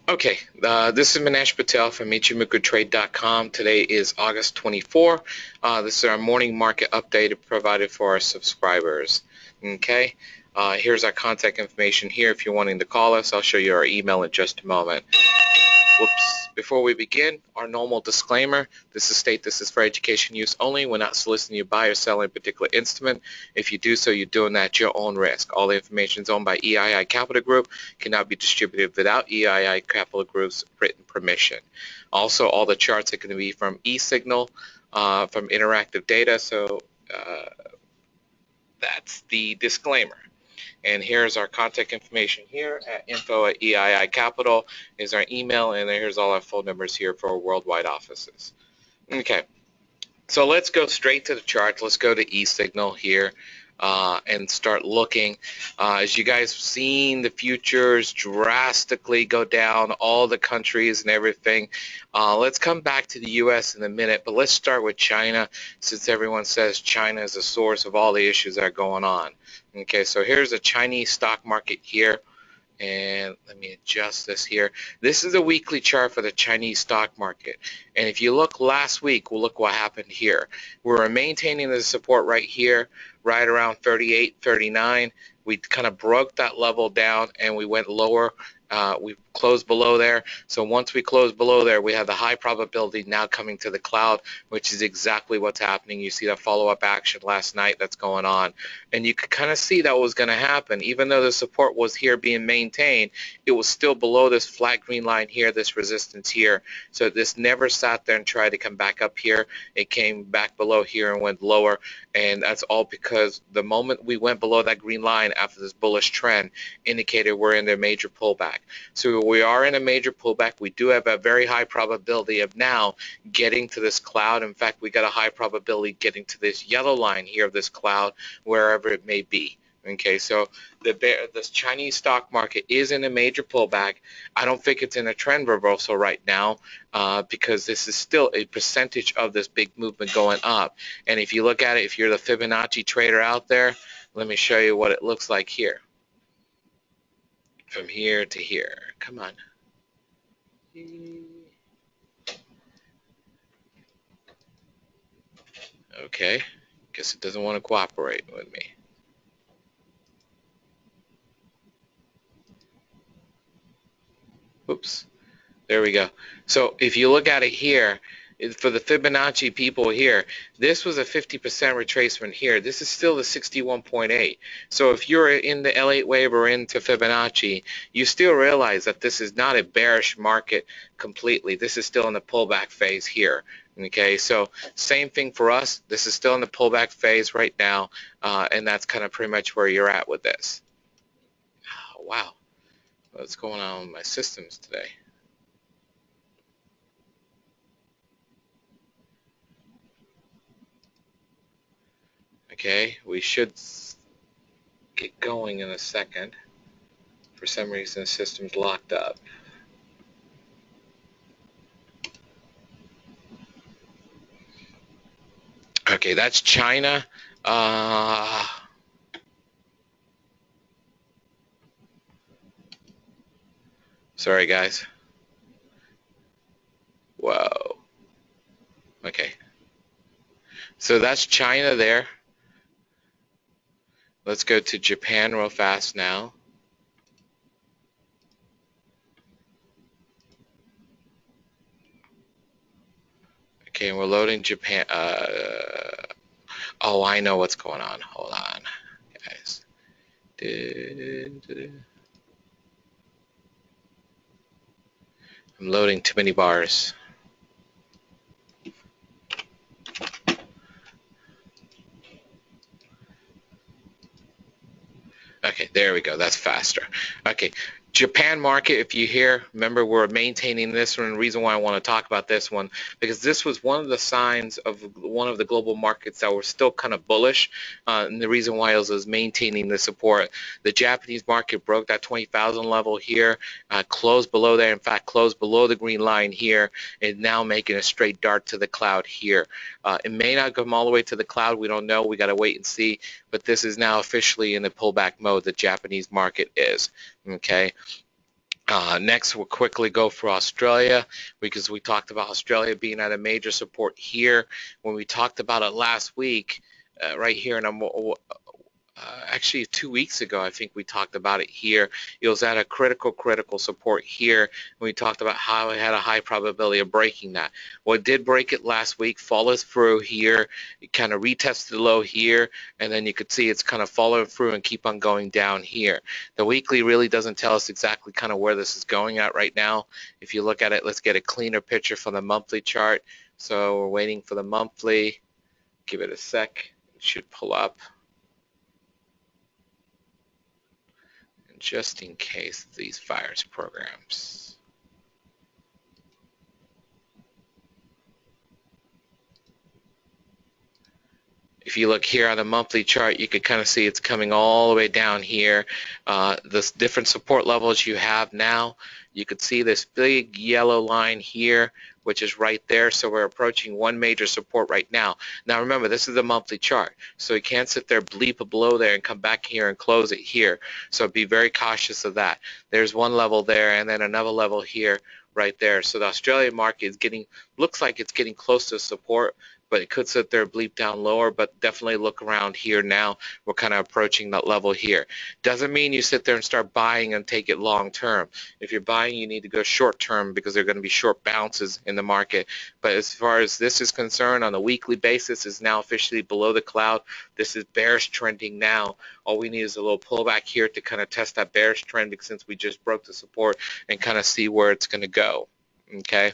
Okay, this is Manesh Patel from Michimokutrade.com. Today is August 24. This is our morning market update provided for our subscribers. Okay, here's our contact information here if you're wanting to call us. I'll show you our email in just a moment. Whoops. Before we begin, our normal disclaimer. This is for education use only. We're not soliciting you to buy or sell any particular instrument. If you do so, you're doing that at your own risk. All the information is owned by EII Capital Group, cannot be distributed without EII Capital Group's written permission. Also, all the charts are going to be from eSignal, from Interactive Data, so that's the disclaimer. And here's our contact information here at info@EII Capital is our email, and here's all our phone numbers here for our worldwide offices. Okay, so let's go straight to the chart. Let's go to eSignal here and start looking. As you guys have seen, the futures drastically go down, all the countries and everything. Let's come back to the U.S. in a minute, but let's start with China, since everyone says China is the source of all the issues that are going on. Okay, so here's a Chinese stock market here. And let me adjust this here. This is a weekly chart for the Chinese stock market. And if you look last week, we'll look what happened here. We were maintaining the support right here, right around 38, 39. We kind of broke that level down and we went lower. We closed below there. So once we closed below there, we have the high probability now coming to the cloud, which is exactly what's happening. You see that follow-up action last night that's going on. And you could kind of see that was going to happen. Even though the support was here being maintained, it was still below this flat green line here, this resistance here. So this never sat there and tried to come back up here. It came back below here and went lower. And that's all because the moment we went below that green line after this bullish trend indicated we're in a major pullback. So we are in a major pullback. We do have a very high probability of now getting to this cloud. In fact, we got a high probability getting to this yellow line here of this cloud, wherever it may be. Okay, so this Chinese stock market is in a major pullback. I don't think it's in a trend reversal right now because this is still a percentage of this big movement going up. And if you look at it, if you're the Fibonacci trader out there, let me show you what it looks like here. From here to here. Come on. Okay. Guess it doesn't want to cooperate with me. Oops. There we go. So if you look at it here, for the Fibonacci people here, this was a 50% retracement here. This is still the 61.8. So if you're in the L8 wave or into Fibonacci, you still realize that this is not a bearish market completely. This is still in the pullback phase here. Okay, so same thing for us. This is still in the pullback phase right now, and that's kind of pretty much where you're at with this. Oh, wow. What's going on with my systems today? Okay, we should get going in a second. For some reason, the system's locked up. Okay, that's China. Sorry, guys. Whoa. Okay. So that's China there. Let's go to Japan real fast now. Okay, and we're loading Japan. Oh, I know what's going on. Hold on, guys. I'm loading too many bars. Okay, there we go. That's faster. Okay, Japan market, if you hear, remember we're maintaining this one. The reason why I want to talk about this one, because this was one of the signs of one of the global markets that were still kind of bullish. And the reason why it was maintaining the support. The Japanese market broke that 20,000 level here, closed below there. In fact, closed below the green line here, and now making a straight dart to the cloud here. It may not come all the way to the cloud. We don't know. We got to wait and see. But this is now officially in the pullback mode. The Japanese market is. Okay. Next, we'll quickly go for Australia because we talked about Australia being at a major support here. When we talked about it last week, right here, and actually 2 weeks ago, I think we talked about it here. It was at a critical support here. We talked about how it had a high probability of breaking that. Well, it did break it last week, follows through here. It kind of retested the low here, and then you could see it's kind of following through and keep on going down here. The weekly really doesn't tell us exactly kind of where this is going at right now. If you look at it, let's get a cleaner picture from the monthly chart. So we're waiting for the monthly. Give it a sec. It should pull up. Just in case these virus programs. If you look here on the monthly chart, you can kind of see it's coming all the way down here. The different support levels you have now, you could see this big yellow line here, which is right there. So we're approaching one major support right now. Now remember, this is the monthly chart, so you can't sit there, bleep below there and come back here and close it here. So be very cautious of that. There's one level there and then another level here right there. So the Australian market is getting, looks like it's getting close to support, but it could sit there bleep down lower, but definitely look around here now. We're kind of approaching that level here. Doesn't mean you sit there and start buying and take it long term. If you're buying, you need to go short term because there are going to be short bounces in the market. But as far as this is concerned, on a weekly basis, is now officially below the cloud. This is bearish trending now. All we need is a little pullback here to kind of test that bearish trend, because since we just broke the support, and kind of see where it's going to go. Okay.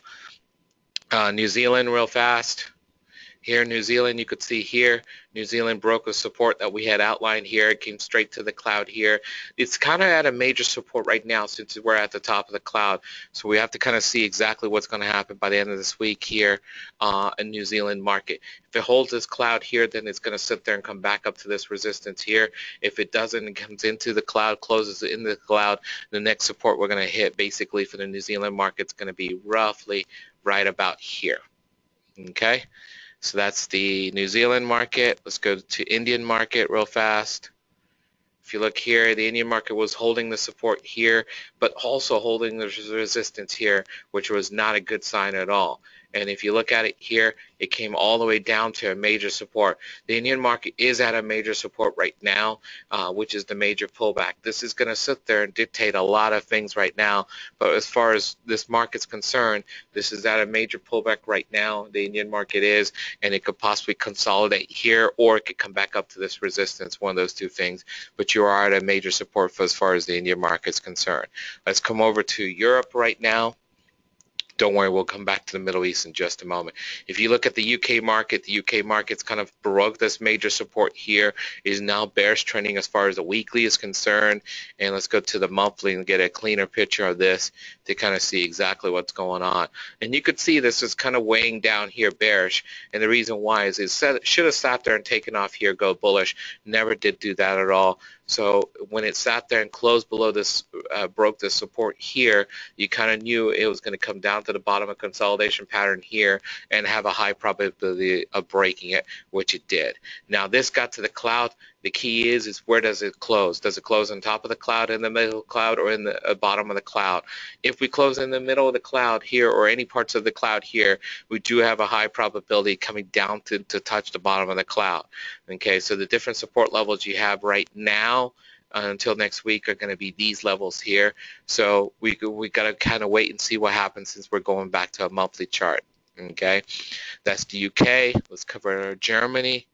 New Zealand real fast. Here in New Zealand, you could see here, New Zealand broke a support that we had outlined here. It came straight to the cloud here. It's kind of at a major support right now since we're at the top of the cloud. So we have to kind of see exactly what's going to happen by the end of this week here in New Zealand market. If it holds this cloud here, then it's going to sit there and come back up to this resistance here. If it doesn't, it comes into the cloud, closes in the cloud, the next support we're going to hit basically for the New Zealand market is going to be roughly right about here. Okay. So that's the New Zealand market. Let's go to Indian market real fast. If you look here, the Indian market was holding the support here, but also holding the resistance here, which was not a good sign at all. And if you look at it here, it came all the way down to a major support. The Indian market is at a major support right now, which is the major pullback. This is going to sit there and dictate a lot of things right now. But as far as this market's concerned, this is at a major pullback right now. The Indian market is, and it could possibly consolidate here, or it could come back up to this resistance, one of those two things. But you are at a major support for as far as the Indian market is concerned. Let's come over to Europe right now. Don't worry, we'll come back to the Middle East in just a moment. If you look at the UK market's kind of broke this major support here, is now bearish trending as far as the weekly is concerned. And let's go to the monthly and get a cleaner picture of this to kind of see exactly what's going on. And you could see this is kind of weighing down here bearish. And the reason why is it should have sat there and taken off here, go bullish. Never did do that at all. So when it sat there and closed below this, broke this support here, you kind of knew it was going to come down to the bottom of consolidation pattern here and have a high probability of breaking it, which it did. Now this got to the cloud. The key is where does it close? Does it close on top of the cloud, in the middle of the cloud, or in the bottom of the cloud? If we close in the middle of the cloud here, or any parts of the cloud here, we do have a high probability coming down to touch the bottom of the cloud. Okay, so the different support levels you have right now until next week are going to be these levels here. So we got to kind of wait and see what happens since we're going back to a monthly chart. Okay, that's the UK. Let's cover Germany.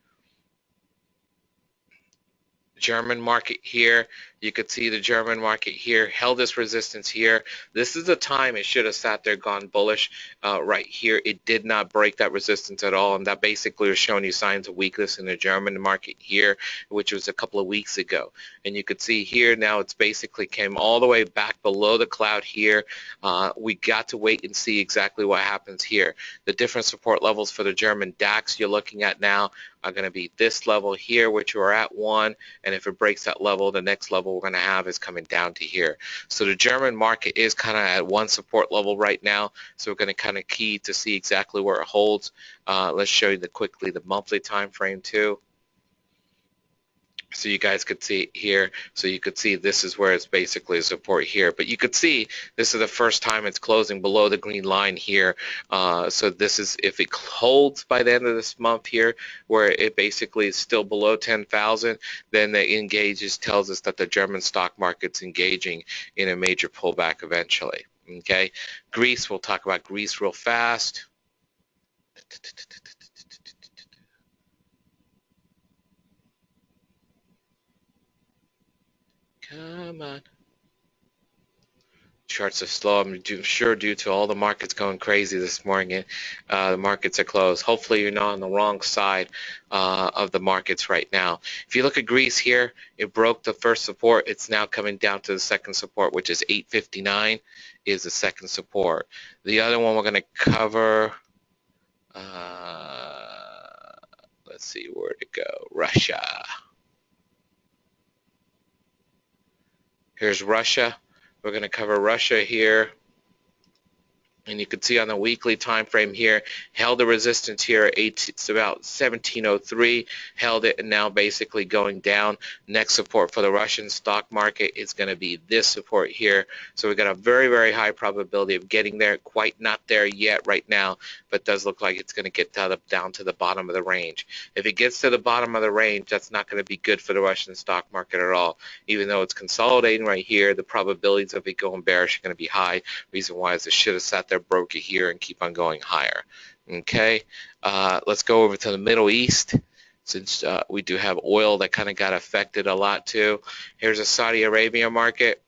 German market here. You could see the German market here held this resistance here. This is the time it should have sat there, gone bullish right here. It did not break that resistance at all, and that basically was showing you signs of weakness in the German market here, which was a couple of weeks ago. And you could see here now it's basically came all the way back below the cloud here. We got to wait and see exactly what happens here. The different support levels for the German DAX you're looking at now are going to be this level here, which we're at 1, and if it breaks that level, the next level we're going to have is coming down to here. So the German market is kind of at one support level right now, so we're going to kind of key to see exactly where it holds. Let's show you quickly the monthly time frame too. So you guys could see here, so you could see this is where it's basically support here. But you could see this is the first time it's closing below the green line here. So this is, if it holds by the end of this month here, where it basically is still below 10,000, then it engages, tells us that the German stock market's engaging in a major pullback eventually. Okay, Greece, we'll talk about Greece real fast. Come on. Charts are slow. I'm sure due to all the markets going crazy this morning. The markets are closed. Hopefully you're not on the wrong side of the markets right now. If you look at Greece here, it broke the first support. It's now coming down to the second support, which is 859 is the second support. The other one we're going to cover, let's see where to go, Russia. Here's Russia. We're going to cover Russia here. And you can see on the weekly time frame here, held the resistance here at it's about 1703, held it, and now basically going down. Next support for the Russian stock market is going to be this support here. So we've got a very, very high probability of getting there. Quite not there yet right now, but does look like it's going to get down to the bottom of the range. If it gets to the bottom of the range, that's not going to be good for the Russian stock market at all. Even though it's consolidating right here, the probabilities of it going bearish are going to be high. Reason why is it should have sat there, broke it here, and keep on going higher. Okay, let's go over to the Middle East, since we do have oil that kind of got affected a lot too. Here's a Saudi Arabia market.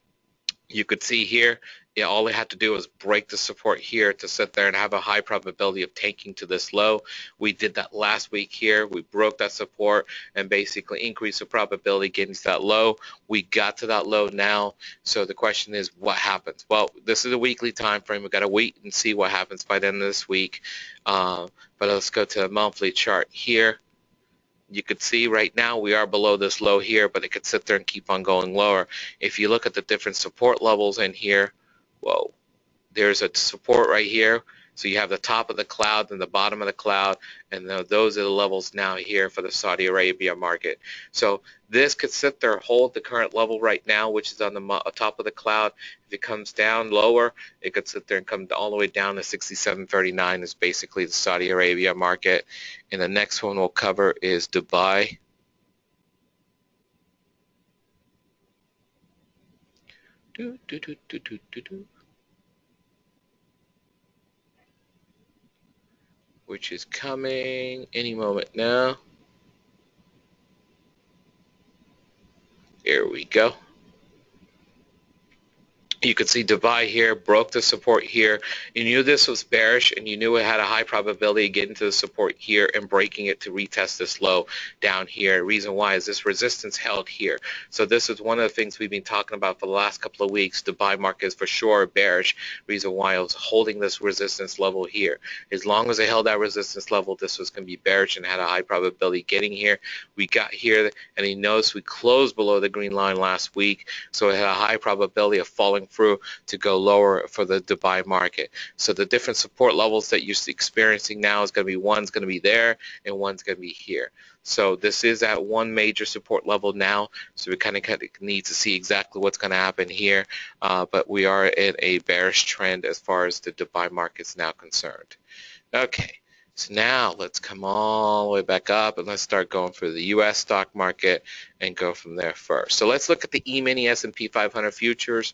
You could see here, yeah, all they had to do was break the support here to sit there and have a high probability of tanking to this low. We did that last week here. We broke that support and basically increased the probability getting to that low. We got to that low now. So the question is, what happens? Well, this is a weekly time frame. We've got to wait and see what happens by the end of this week. But let's go to the monthly chart here. You could see right now we are below this low here, but it could sit there and keep on going lower. If you look at the different support levels in here, whoa, there's a support right here. So you have the top of the cloud and the bottom of the cloud, and those are the levels now here for the Saudi Arabia market. So this could sit there, hold the current level right now, which is on the top of the cloud. If it comes down lower, it could sit there and come all the way down to 67.39 is basically the Saudi Arabia market. And the next one we'll cover is Dubai. Which is coming any moment now. Here we go. You could see Dubai here, broke the support here. You knew this was bearish, and you knew it had a high probability of getting to the support here and breaking it to retest this low down here. Reason why is this resistance held here. So this is one of the things we've been talking about for the last couple of weeks. Dubai market is for sure bearish. Reason why it was holding this resistance level here. As long as it held that resistance level, this was going to be bearish and had a high probability getting here. We got here, and you notice we closed below the green line last week, so it had a high probability of falling through to go lower for the Dubai market. So the different support levels that you're experiencing now is going to be, one's going to be there and one's going to be here. So this is at one major support level now, so we kind of need to see exactly what's going to happen here, but we are in a bearish trend as far as the Dubai market is now concerned. Okay, so now let's come all the way back up and let's start going for the U.S. stock market and go from there first. So let's look at the E-mini S&P 500 futures,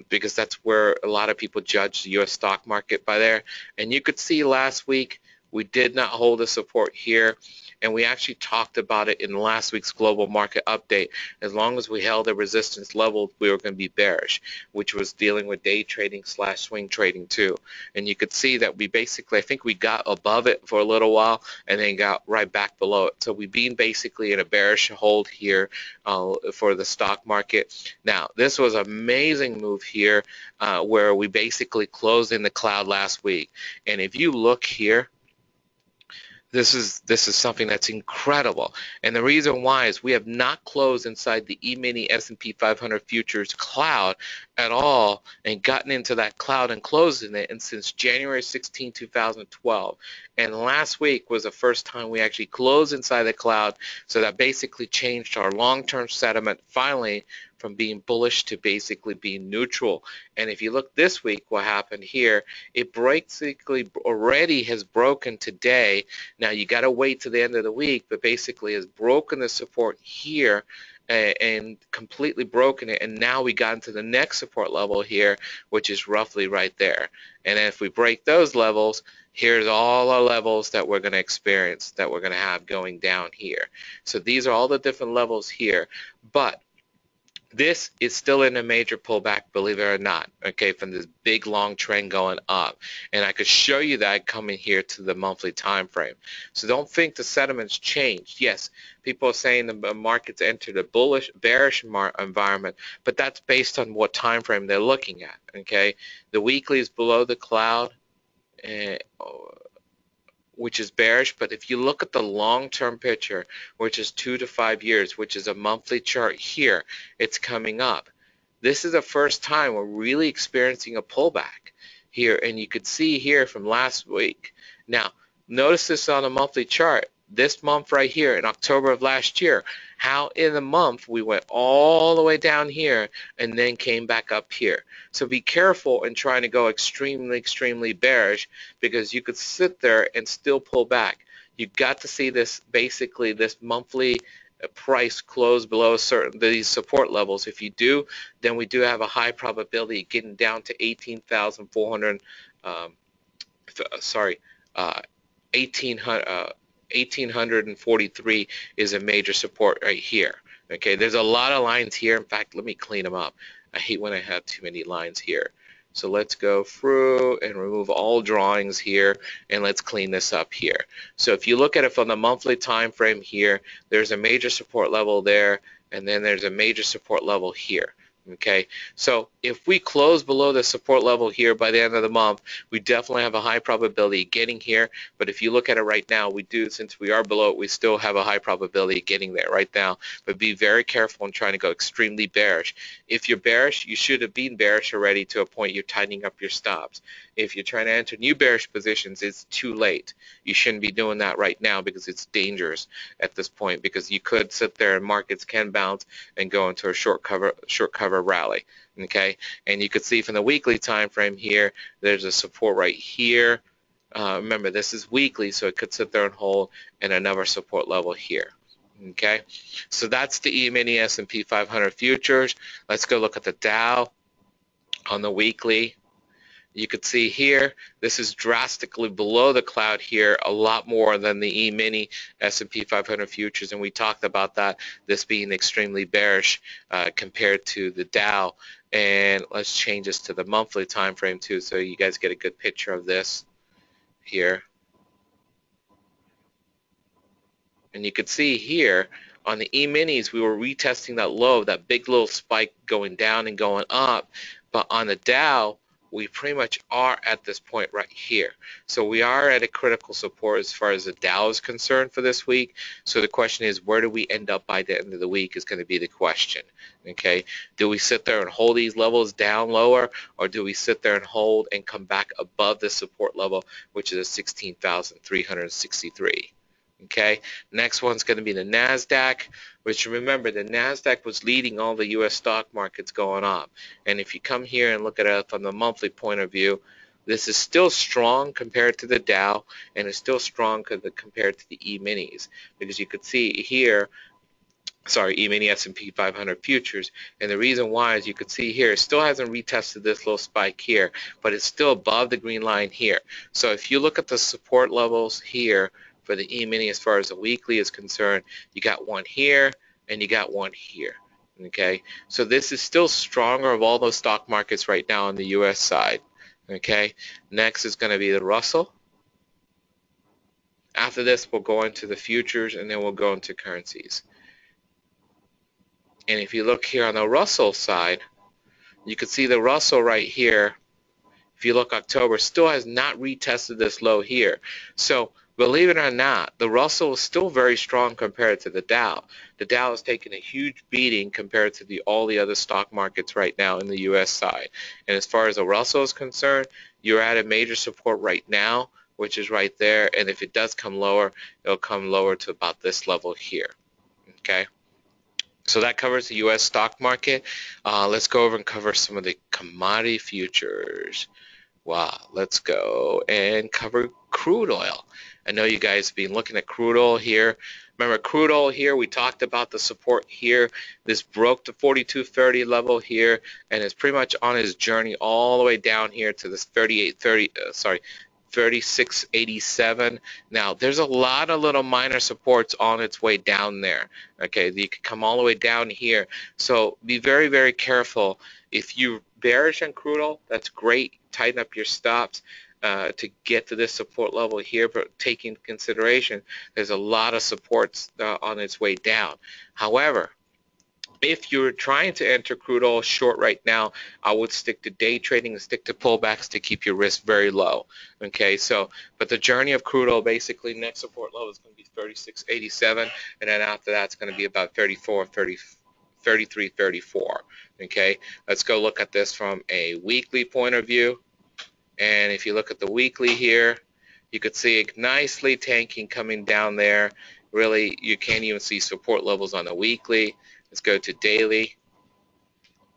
because that's where a lot of people judge the U.S. stock market by there. And you could see last week we did not hold a support here, and we actually talked about it in last week's global market update. As long as we held a resistance level, we were going to be bearish, which was dealing with day trading / swing trading too. And you could see that we basically, I think we got above it for a little while and then got right back below it. So we've been basically in a bearish hold here for the stock market. Now, this was an amazing move here where we basically closed in the cloud last week. And if you look here, this is something that's incredible. And the reason why is we have not closed inside the E-mini S&P 500 futures cloud at all and gotten into that cloud and closed in it, and since January 16, 2012. And last week was the first time we actually closed inside the cloud, so that basically changed our long-term sentiment finally from being bullish to basically being neutral. And if you look this week, what happened here, it basically already has broken today. Now you got to wait to the end of the week, but basically has broken the support here and completely broken it, and now we got into the next support level here, which is roughly right there. And if we break those levels, here's all our levels that we're going to experience, that we're going to have going down here. So these are all the different levels here, but this is still in a major pullback, believe it or not, okay, from this big long trend going up. And I could show you that coming here to the monthly time frame. So don't think the sentiment's changed. Yes, people are saying the market's entered a bearish environment, but that's based on what time frame they're looking at, okay? The weekly is below the cloud, which is bearish, but if you look at the long-term picture, which is 2 to 5 years, which is a monthly chart here, it's coming up. This is the first time we're really experiencing a pullback here, and you could see here from last week. Now, notice this on a monthly chart. This month right here in October of last year, how in the month we went all the way down here and then came back up here. So be careful in trying to go extremely bearish, because you could sit there and still pull back. You got to see this, basically this monthly price close below these support levels. If you do, then we do have a high probability of getting down to 18,400 sorry, 1843 is a major support right here. Okay, there's a lot of lines here. In fact, let me clean them up. I hate when I have too many lines here. So let's go through and remove all drawings here, and let's clean this up here. So if you look at it from the monthly time frame here, there's a major support level there, and then there's a major support level here. Okay, so if we close below the support level here by the end of the month, we definitely have a high probability of getting here. But if you look at it right now, we do, since we are below it, we still have a high probability of getting there right now. But be very careful in trying to go extremely bearish. If you're bearish, you should have been bearish already to a point you're tightening up your stops. If you're trying to enter new bearish positions, it's too late. You shouldn't be doing that right now, because it's dangerous at this point, because you could sit there and markets can bounce and go into a short cover rally. Okay, and you could see from the weekly time frame here, there's a support right here. Remember, this is weekly, so it could sit there and hold, and another support level here. Okay, so that's the E-mini S&P 500 futures. Let's go look at the Dow on the weekly. You could see here, this is drastically below the cloud here, a lot more than the E-mini S&P 500 futures, and we talked about that, this being extremely bearish compared to the Dow. And let's change this to the monthly time frame too, so you guys get a good picture of this here. And you could see here on the E-minis, we were retesting that low, that big little spike going down and going up, but on the Dow, we pretty much are at this point right here. So we are at a critical support as far as the Dow is concerned for this week. So the question is, where do we end up by the end of the week is going to be the question. Okay, do we sit there and hold these levels down lower, or do we sit there and hold and come back above the support level, which is 16,363? Okay, next one's going to be the NASDAQ, which, remember, the NASDAQ was leading all the U.S. stock markets going up. And if you come here and look at it from the monthly point of view, this is still strong compared to the Dow, and it's still strong compared to the E-minis, because you could see here, sorry, E-mini S&P 500 futures, and the reason why is you could see here, it still hasn't retested this little spike here, but it's still above the green line here. So if you look at the support levels here, for the E-mini as far as the weekly is concerned, you got one here and you got one here. Okay, so this is still stronger of all those stock markets right now on the US side. Okay, next is going to be the Russell. After this, we'll go into the futures, and then we'll go into currencies. And if you look here on the Russell side, you can see the Russell right here. If you look, October still has not retested this low here. So Believe it or not, the Russell is still very strong compared to the Dow. The Dow has taken a huge beating compared to all the other stock markets right now in the U.S. side. And as far as the Russell is concerned, you're at a major support right now, which is right there. And if it does come lower, it'll come lower to about this level here. Okay. So that covers the U.S. stock market. Let's go over and cover some of the commodity futures. Wow, let's go and cover crude oil. I know you guys have been looking at crude oil here. Remember crude oil here, we talked about the support here. This broke the 42.30 level here and is pretty much on his journey all the way down here to this 3687. Now, there's a lot of little minor supports on its way down there. Okay, you can come all the way down here. So be very, very careful. If you're bearish on crude oil, that's great. Tighten up your stops to get to this support level here, but take into consideration there's a lot of supports on its way down. However, if you're trying to enter crude oil short right now, I would stick to day trading and stick to pullbacks to keep your risk very low. Okay, so, but the journey of crude oil, basically, next support level is going to be 36.87, and then after that, it's going to be about 33.34. Okay, let's go look at this from a weekly point of view. And if you look at the weekly here, you could see it nicely tanking coming down there. Really, you can't even see support levels on the weekly. Let's go to daily.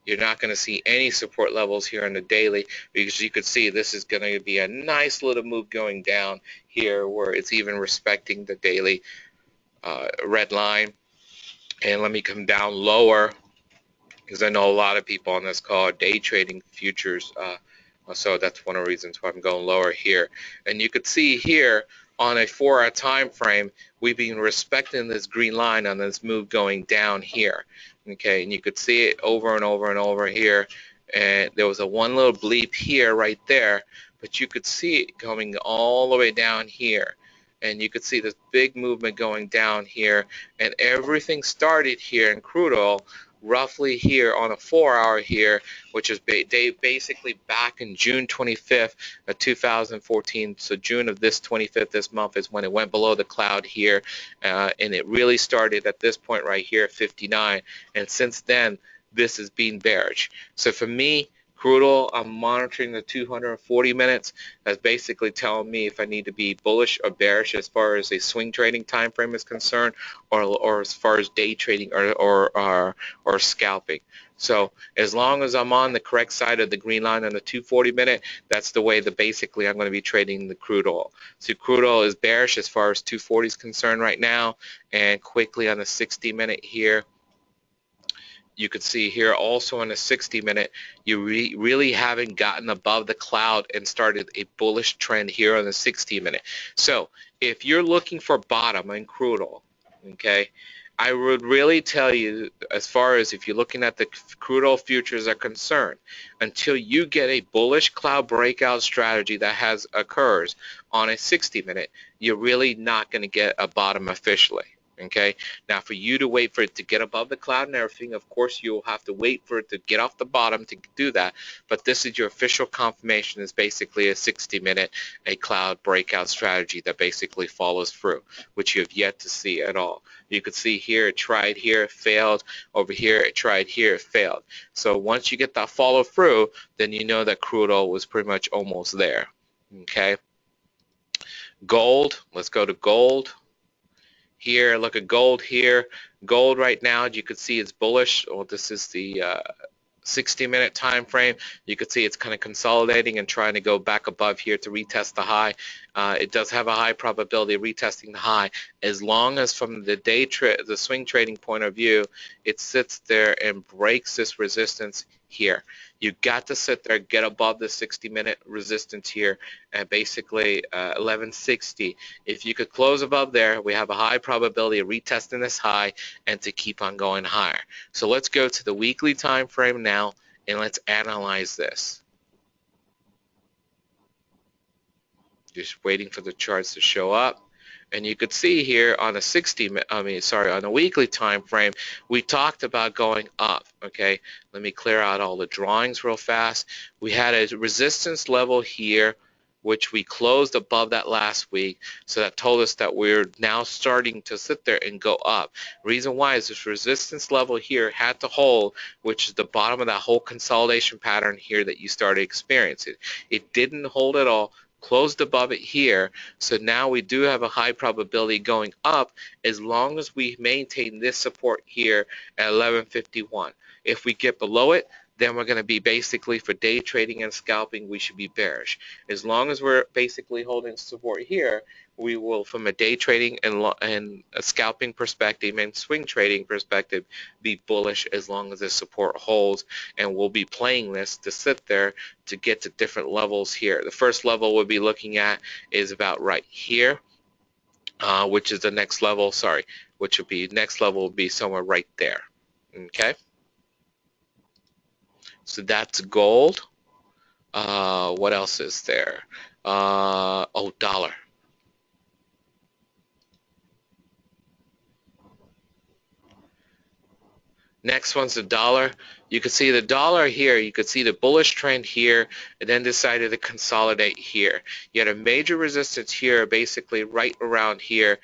You're not going to see any support levels here on the daily because you could see this is going to be a nice little move going down here where it's even respecting the daily red line. And let me come down lower because I know a lot of people on this call are day trading futures. So that's one of the reasons why I'm going lower here. And you could see here on a 4-hour time frame, we've been respecting this green line on this move going down here. Okay, and you could see it over and over and over here. And there was a one little bleep here right there, but you could see it coming all the way down here. And you could see this big movement going down here. And everything started here in crude oil roughly here on a 4-hour here, which is basically back in June 25th of 2014. So June of this 25th, this month, is when it went below the cloud here, and it really started at this point right here at 59. And since then, this has been bearish. So for me, crude oil, I'm monitoring the 240 minutes. That's basically telling me if I need to be bullish or bearish as far as a swing trading time frame is concerned, or as far as day trading or scalping. So as long as I'm on the correct side of the green line on the 240 minute, that's the way that basically I'm going to be trading the crude oil. So crude oil is bearish as far as 240 is concerned right now, and quickly on the 60 minute here, you could see here also on a 60 minute, you really haven't gotten above the cloud and started a bullish trend here on the 60 minute. So if you're looking for bottom in crude oil, okay, I would really tell you, as far as if you're looking at the crude oil futures are concerned, until you get a bullish cloud breakout strategy that occurs on a 60 minute, you're really not going to get a bottom officially. Okay, now for you to wait for it to get above the cloud and everything, of course you'll have to wait for it to get off the bottom to do that, but this is your official confirmation. Is basically a 60 minute a cloud breakout strategy that basically follows through, which you have yet to see at all. You could see here it tried, here it failed, over here it tried, here it failed. So once you get that follow through, then you know that crude oil was pretty much almost there. Okay, gold, let's go to gold. Here, look at gold here. Gold right now, you could see it's bullish. Well, this is the 60-minute time frame. You could see it's kind of consolidating and trying to go back above here to retest the high. It does have a high probability of retesting the high, as long as from the swing trading point of view, it sits there and breaks this resistance here. You got to sit there, get above the 60-minute resistance here at basically 1160. If you could close above there, we have a high probability of retesting this high and to keep on going higher. So let's go to the weekly time frame now and let's analyze this. Just waiting for the charts to show up. And you could see here on a on a weekly time frame, we talked about going up. Okay, let me clear out all the drawings real fast. We had a resistance level here which we closed above that last week. So that told us that we're now starting to sit there and go up. Reason why is this resistance level here had to hold, which is the bottom of that whole consolidation pattern here that you started experiencing. It didn't hold at all, closed above it here. So now we do have a high probability going up as long as we maintain this support here at 1151. If we get below it, then we're going to be basically, for day trading and scalping, we should be bearish. As long as we're basically holding support here, we will, from a day trading and a scalping perspective and swing trading perspective, be bullish as long as this support holds, and we'll be playing this to sit there to get to different levels here. The first level we'll be looking at is about right here, which is the next level, which would be next level will be somewhere right there. Okay, so that's gold. What else is there? Oh, dollar. Next one's the dollar. You can see the dollar here. You could see the bullish trend here, and then decided to consolidate here. You had a major resistance here, basically right around here,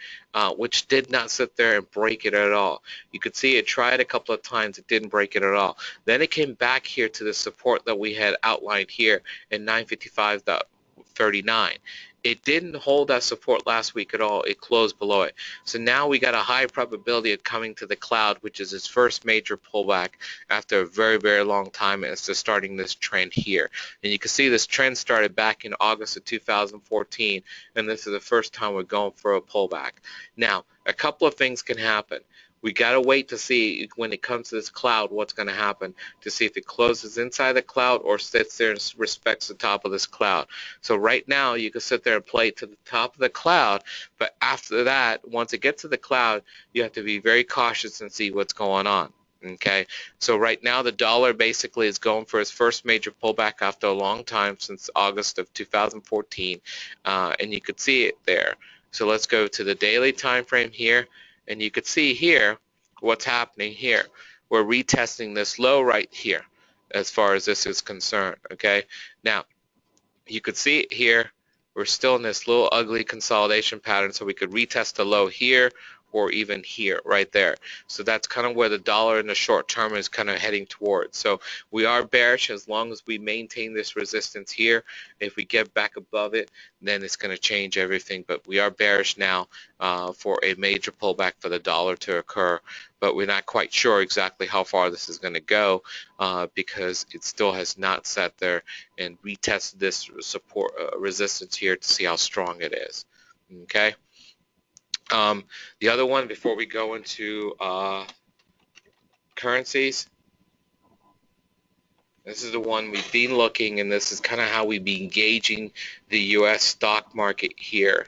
which did not sit there and break it at all. You could see it tried a couple of times. It didn't break it at all. Then it came back here to the support that we had outlined here in 955.39. It didn't hold that support last week at all. It closed below it. So now we got a high probability of coming to the cloud, which is its first major pullback after a very, very long time, and it's just starting this trend here. And you can see this trend started back in August of 2014, and this is the first time we're going for a pullback. Now, a couple of things can happen. We got to wait to see when it comes to this cloud what's going to happen, to see if it closes inside the cloud or sits there and respects the top of this cloud. So right now you can sit there and play to the top of the cloud, but after that, once it gets to the cloud, you have to be very cautious and see what's going on. Okay, so right now the dollar basically is going for its first major pullback after a long time, since August of 2014, and you could see it there. So let's go to the daily time frame here, and you could see here what's happening here. We're retesting this low right here as far as this is concerned. Okay, now you could see it here. We're still in this little ugly consolidation pattern, so we could retest the low here or even here, right there. So that's kind of where the dollar in the short term is kind of heading towards. So we are bearish as long as we maintain this resistance here. If we get back above it, then it's going to change everything. But we are bearish now for a major pullback for the dollar to occur. But we're not quite sure exactly how far this is going to go because it still has not sat there and retested this support resistance here to see how strong it is. Okay. The other one before we go into currencies, this is the one we've been looking, and this is kind of how we've been engaging the U.S. stock market here.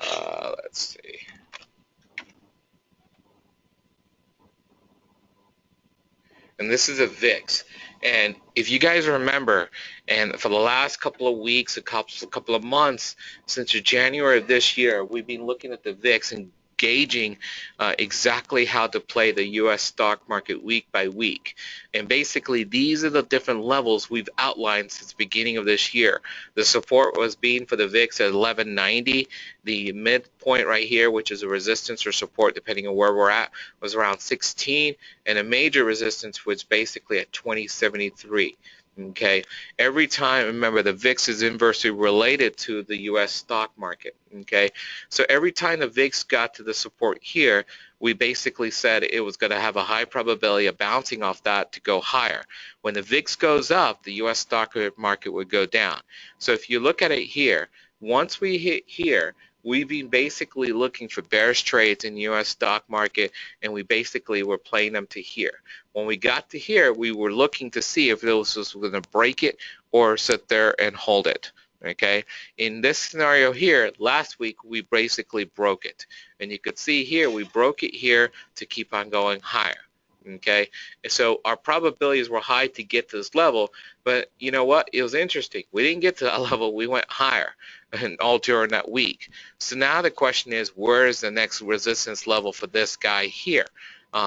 Let's see. And this is a VIX. And if you guys remember, and for the last couple of weeks, a couple of months, since January of this year, we've been looking at the VIX and gauging exactly how to play the U.S. stock market week by week. And basically, these are the different levels we've outlined since the beginning of this year. The support was being for the VIX at 1190. The midpoint right here, which is a resistance or support, depending on where we're at, was around 16. And a major resistance was basically at 2073. Okay, every time, remember, the VIX is inversely related to the U.S. stock market. Okay, so every time the VIX got to the support here, we basically said it was going to have a high probability of bouncing off that to go higher. When the VIX goes up, the U.S. stock market would go down. So if you look at it here, once we hit here, we've been basically looking for bearish trades in the U.S. stock market, and we basically were playing them to here. When we got to here, we were looking to see if this was going to break it or sit there and hold it. Okay, in this scenario here, last week we basically broke it, and you could see here we broke it here to keep on going higher. Okay, so our probabilities were high to get to this level, but you know what? It was interesting. We didn't get to that level. We went higher, and all during that week. So now the question is, where is the next resistance level for this guy here?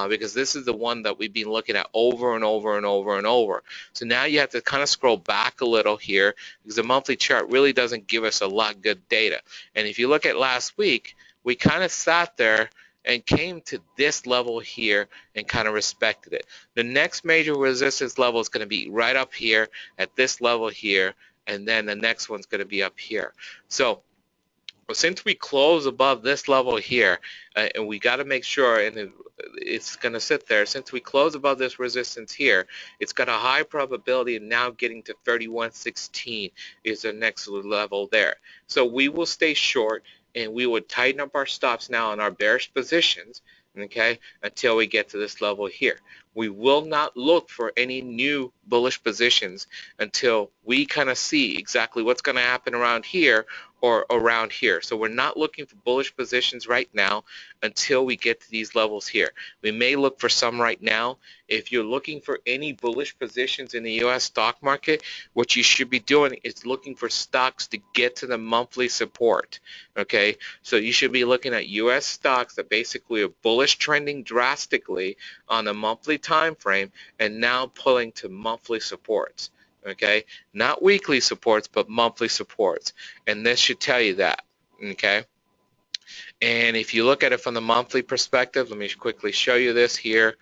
because this is the one that we've been looking at over and over and over and over. So now you have to kind of scroll back a little here because the monthly chart really doesn't give us a lot of good data. And if you look at last week, we kind of sat there and came to this level here and kind of respected it. The next major resistance level is going to be right up here at this level here, and then the next one's going to be up here. So since we close above this level here, and we got to make sure, and it's going to sit there, since we close above this resistance here, it's got a high probability of now getting to 31.16 is the next level there. So we will stay short, and we would tighten up our stops now on our bearish positions, okay, until we get to this level here. We will not look for any new bullish positions until we kind of see exactly what's going to happen around here or around here. So we're not looking for bullish positions right now until we get to these levels here. We may look for some right now. If you're looking for any bullish positions in the US stock market, what you should be doing is looking for stocks to get to the monthly support. Okay, so you should be looking at US stocks that basically are bullish trending drastically on the monthly time frame and now pulling to monthly supports. Okay, not weekly supports, but monthly supports, and this should tell you that. Okay, and if you look at it from the monthly perspective, let me quickly show you this here.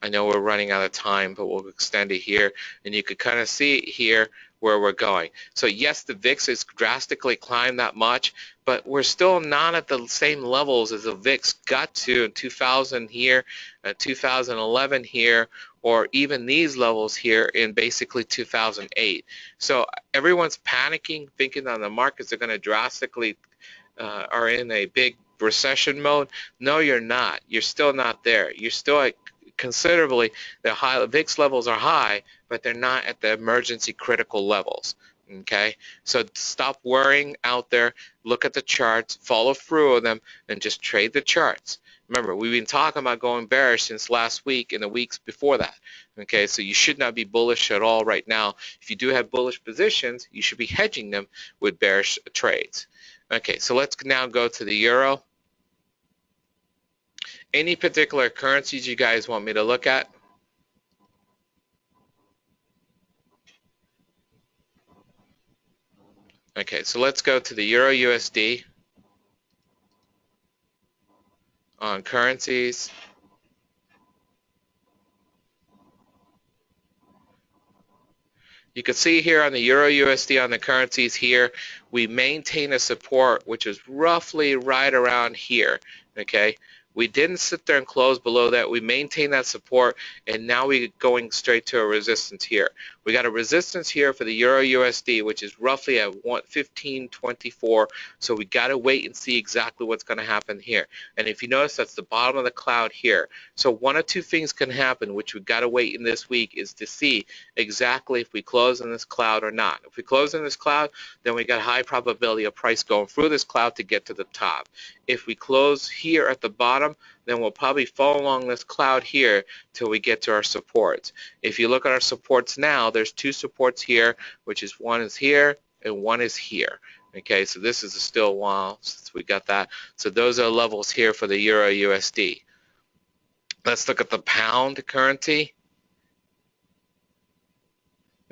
I know we're running out of time, but we'll extend it here, and you could kind of see it here where we're going. So yes, the VIX has drastically climbed that much, but we're still not at the same levels as the VIX got to in 2000 here, 2011 here, or even these levels here in basically 2008. So everyone's panicking, thinking that the markets are going to drastically are in a big recession mode. No, you're not. You're still not there. You're still at considerably, the VIX levels are high, but they're not at the emergency critical levels. Okay, so stop worrying out there. Look at the charts, follow through on them, and just trade the charts. Remember, we've been talking about going bearish since last week and the weeks before that. Okay, so you should not be bullish at all right now. If you do have bullish positions, you should be hedging them with bearish trades. Okay, so let's now go to the euro. Any particular currencies you guys want me to look at? Okay, so let's go to the Euro USD on currencies. You can see here on the Euro USD on the currencies here, we maintain a support which is roughly right around here. Okay, we didn't sit there and close below that. We maintained that support, and now we're going straight to a resistance here. We got a resistance here for the Euro USD, which is roughly at 15.24. So we got to wait and see exactly what's going to happen here. And if you notice, that's the bottom of the cloud here. So one of two things can happen, which we got to wait in this week, is to see exactly if we close in this cloud or not. If we close in this cloud, then we got a high probability of price going through this cloud to get to the top. If we close here at the bottom, then we'll probably fall along this cloud here till we get to our supports. If you look at our supports now, there's two supports here, which is one is here and one is here. Okay, so this is still a while since we got that. So those are levels here for the Euro USD. Let's look at the pound currency.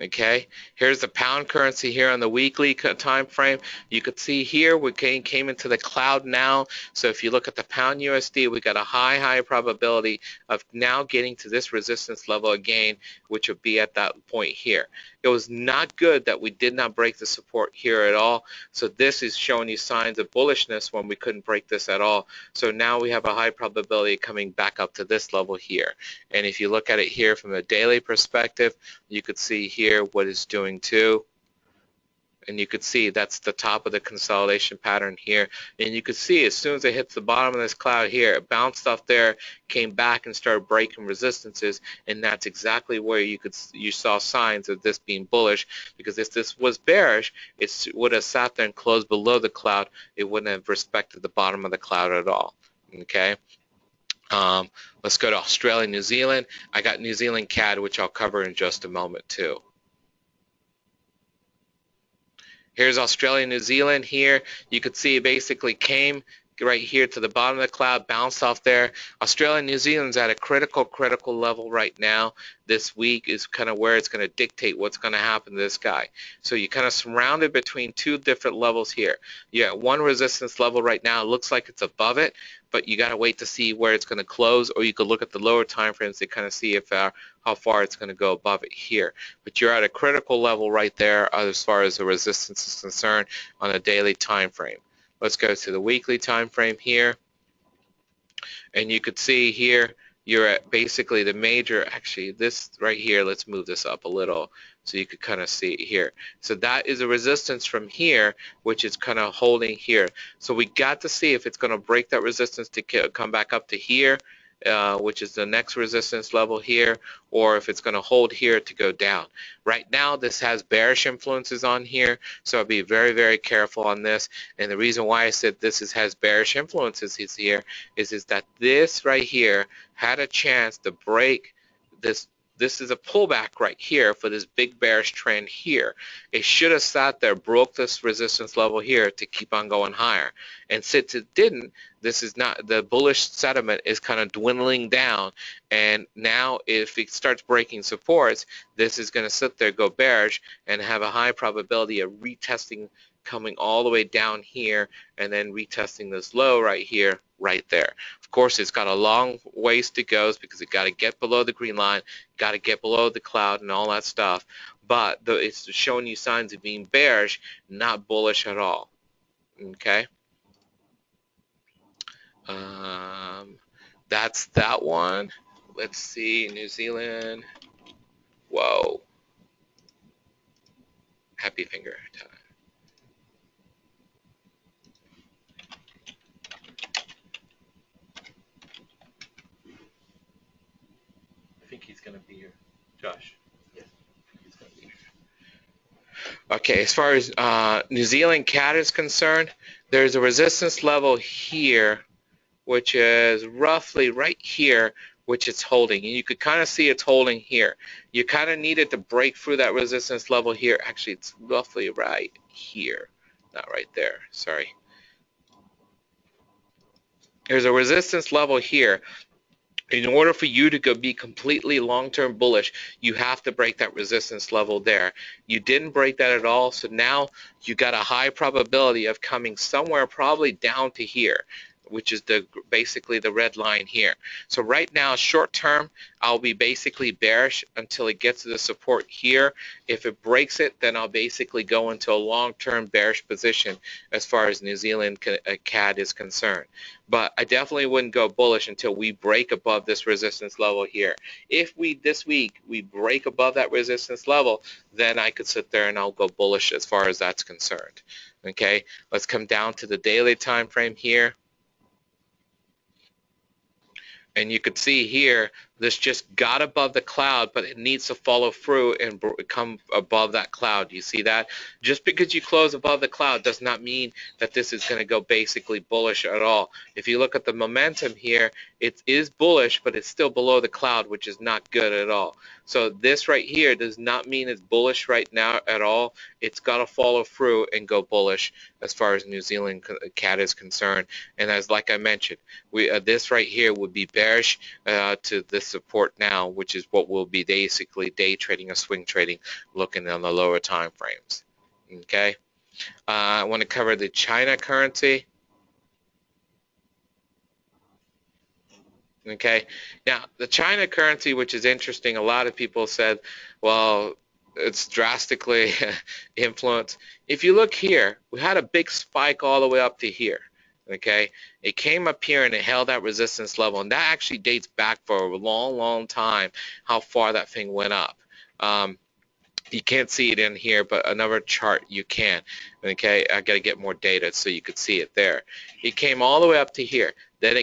Okay, here's the pound currency here on the weekly time frame. You could see here we came into the cloud now. So if you look at the pound USD, we got a high probability of now getting to this resistance level again, which would be at that point here. It was not good that we did not break the support here at all. So this is showing you signs of bullishness when we couldn't break this at all. So now we have a high probability of coming back up to this level here. And if you look at it here from a daily perspective, you could see here what it's doing too, and you could see that's the top of the consolidation pattern here, and you could see as soon as it hits the bottom of this cloud here, it bounced off there, came back and started breaking resistances, and that's exactly where you saw signs of this being bullish, because if this was bearish, it would have sat there and closed below the cloud. It wouldn't have respected the bottom of the cloud at all. Okay, let's go to Australia, New Zealand. I got New Zealand CAD, which I'll cover in just a moment too. Here's Australia, New Zealand here. You could see it basically came right here to the bottom of the cloud, bounced off there. Australia and New Zealand's at a critical level right now. This week is kind of where it's going to dictate what's going to happen to this guy. So you kind of surrounded between two different levels here. You got one resistance level right now. It looks like it's above it, but you got to wait to see where it's going to close, or you could look at the lower time frames to kind of see if how far it's going to go above it here. But you're at a critical level right there as far as the resistance is concerned on a daily time frame. Let's go to the weekly time frame here, and you could see here you're at basically the major, actually this right here, let's move this up a little so you could kind of see it here. So that is a resistance from here, which is kind of holding here. So we got to see if it's going to break that resistance to come back up to here, which is the next resistance level here, or if it's going to hold here to go down. Right now this has bearish influences on here, so I'll be very careful on this. And the reason why I said this has bearish influences here is that this right here had a chance to break this. This is a pullback right here for this big bearish trend here. It should have sat there, broke this resistance level here to keep on going higher. And since it didn't, this is not, the bullish sentiment is kind of dwindling down. And now if it starts breaking supports, this is going to sit there, go bearish, and have a high probability of retesting, coming all the way down here and then retesting this low right here, right there. Of course, it's got a long ways to go because it got to get below the green line, got to get below the cloud and all that stuff. But it's showing you signs of being bearish, not bullish at all. Okay. That's that one. Let's see, New Zealand. Whoa. Happy finger time. I think he's going to be here. Josh. Yes. He's going to be here. Okay, as far as New Zealand CAD is concerned, there's a resistance level here, which is roughly right here, which it's holding. And you could kind of see it's holding here. You kind of needed to break through that resistance level here. Actually, it's roughly right here, not right there. Sorry. There's a resistance level here. In order for you to be completely long-term bullish, you have to break that resistance level there. You didn't break that at all, so now you got a high probability of coming somewhere probably down to here, which is basically the red line here. So right now, short term, I'll be basically bearish until it gets to the support here. If it breaks it, then I'll basically go into a long-term bearish position as far as New Zealand CAD is concerned. But I definitely wouldn't go bullish until we break above this resistance level here. If this week we break above that resistance level, then I could sit there and I'll go bullish as far as that's concerned. Okay, let's come down to the daily time frame here. And you could see here, this just got above the cloud, but it needs to follow through and come above that cloud. You see that? Just because you close above the cloud does not mean that this is going to go basically bullish at all. If you look at the momentum here, it is bullish, but it's still below the cloud, which is not good at all. So this right here does not mean it's bullish right now at all. It's got to follow through and go bullish as far as New Zealand CAD is concerned. And as like I mentioned, this right here would be bearish to this support now, which is what will be basically day trading or swing trading, looking on the lower time frames. Okay, I want to cover the China currency. Okay, now the China currency, which is interesting, a lot of people said, well, it's drastically influenced. If you look here, we had a big spike all the way up to here. Okay, it came up here and it held that resistance level, and that actually dates back for a long time how far that thing went up. You can't see it in here, but another chart you can. Okay, I got to get more data so you could see it there. It came all the way up to here. Then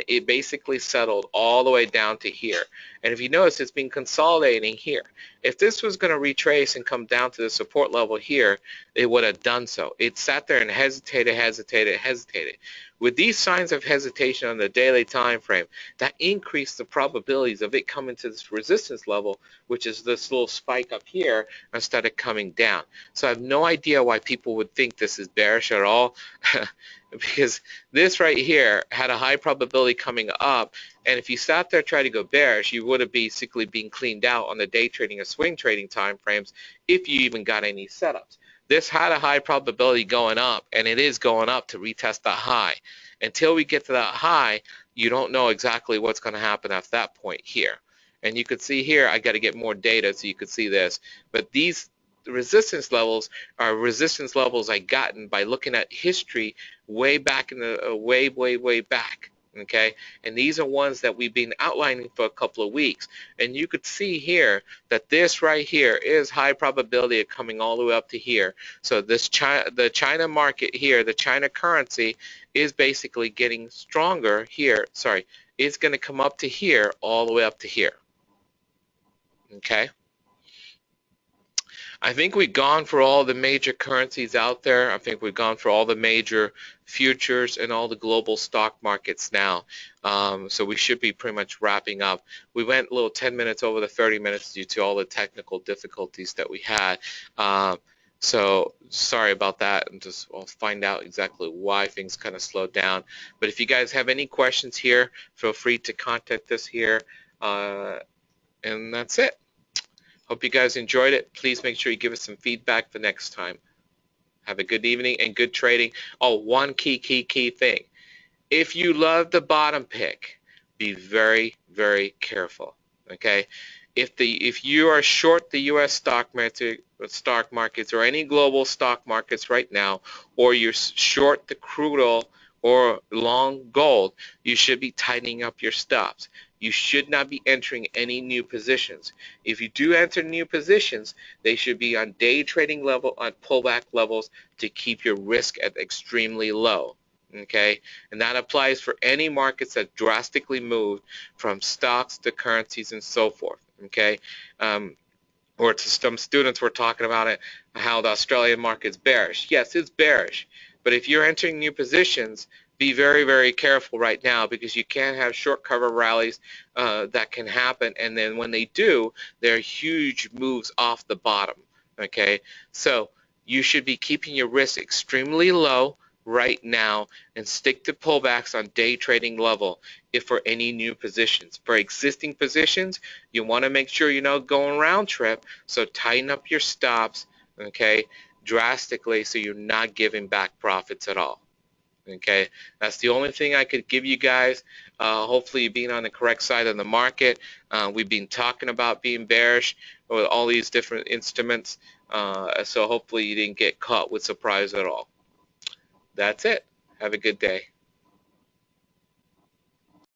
it basically settled all the way down to here. And if you notice, it's been consolidating here. If this was going to retrace and come down to the support level here, it would have done so. It sat there and hesitated. With these signs of hesitation on the daily time frame, that increased the probabilities of it coming to this resistance level, which is this little spike up here, instead of coming down. So I have no idea why people would think this is bearish at all. Because this right here had a high probability coming up, and if you sat there trying to go bearish, you would have basically been cleaned out on the day trading or swing trading time frames if you even got any setups. This had a high probability going up, and it is going up to retest that high. Until we get to that high, you don't know exactly what's going to happen at that point here. And you could see here, I got to get more data so you could see this, but these resistance levels are resistance levels I gotten by looking at history way back in the way back. Okay, and these are ones that we've been outlining for a couple of weeks, and you could see here that this right here is high probability of coming all the way up to here. So this the China market here, the China currency, is basically getting stronger here. Sorry, it's going to come up to here all the way up to here. Okay. I think we've gone for all the major currencies out there. I think we've gone for all the major futures and all the global stock markets now. So we should be pretty much wrapping up. We went a little 10 minutes over the 30 minutes due to all the technical difficulties that we had. So sorry about that, and I'll find out exactly why things kind of slowed down. But if you guys have any questions here, feel free to contact us here. And that's it. Hope you guys enjoyed it. Please make sure you give us some feedback for next time. Have a good evening and good trading. Oh, one key thing. If you love the bottom pick, be very, very careful. Okay? If you are short the U.S. stock markets or any global stock markets right now, or you're short the crude oil or long gold, you should be tightening up your stops. You should not be entering any new positions. If you do enter new positions, they should be on day trading level, on pullback levels, to keep your risk at extremely low. Okay, and that applies for any markets that drastically moved from stocks to currencies and so forth. Okay, or to some students were talking about it, how the Australian market's bearish. Yes, it's bearish, but if you're entering new positions, be very, very careful right now, because you can have short cover rallies that can happen, and then when they do, they're huge moves off the bottom. Okay, so you should be keeping your risk extremely low right now and stick to pullbacks on day trading level if for any new positions. For existing positions, you want to make sure you're not going round trip, so tighten up your stops, okay, drastically, so you're not giving back profits at all. Okay, that's the only thing I could give you guys. Hopefully you're being on the correct side of the market. We've been talking about being bearish with all these different instruments, so hopefully you didn't get caught with surprise at all. That's it. Have a good day.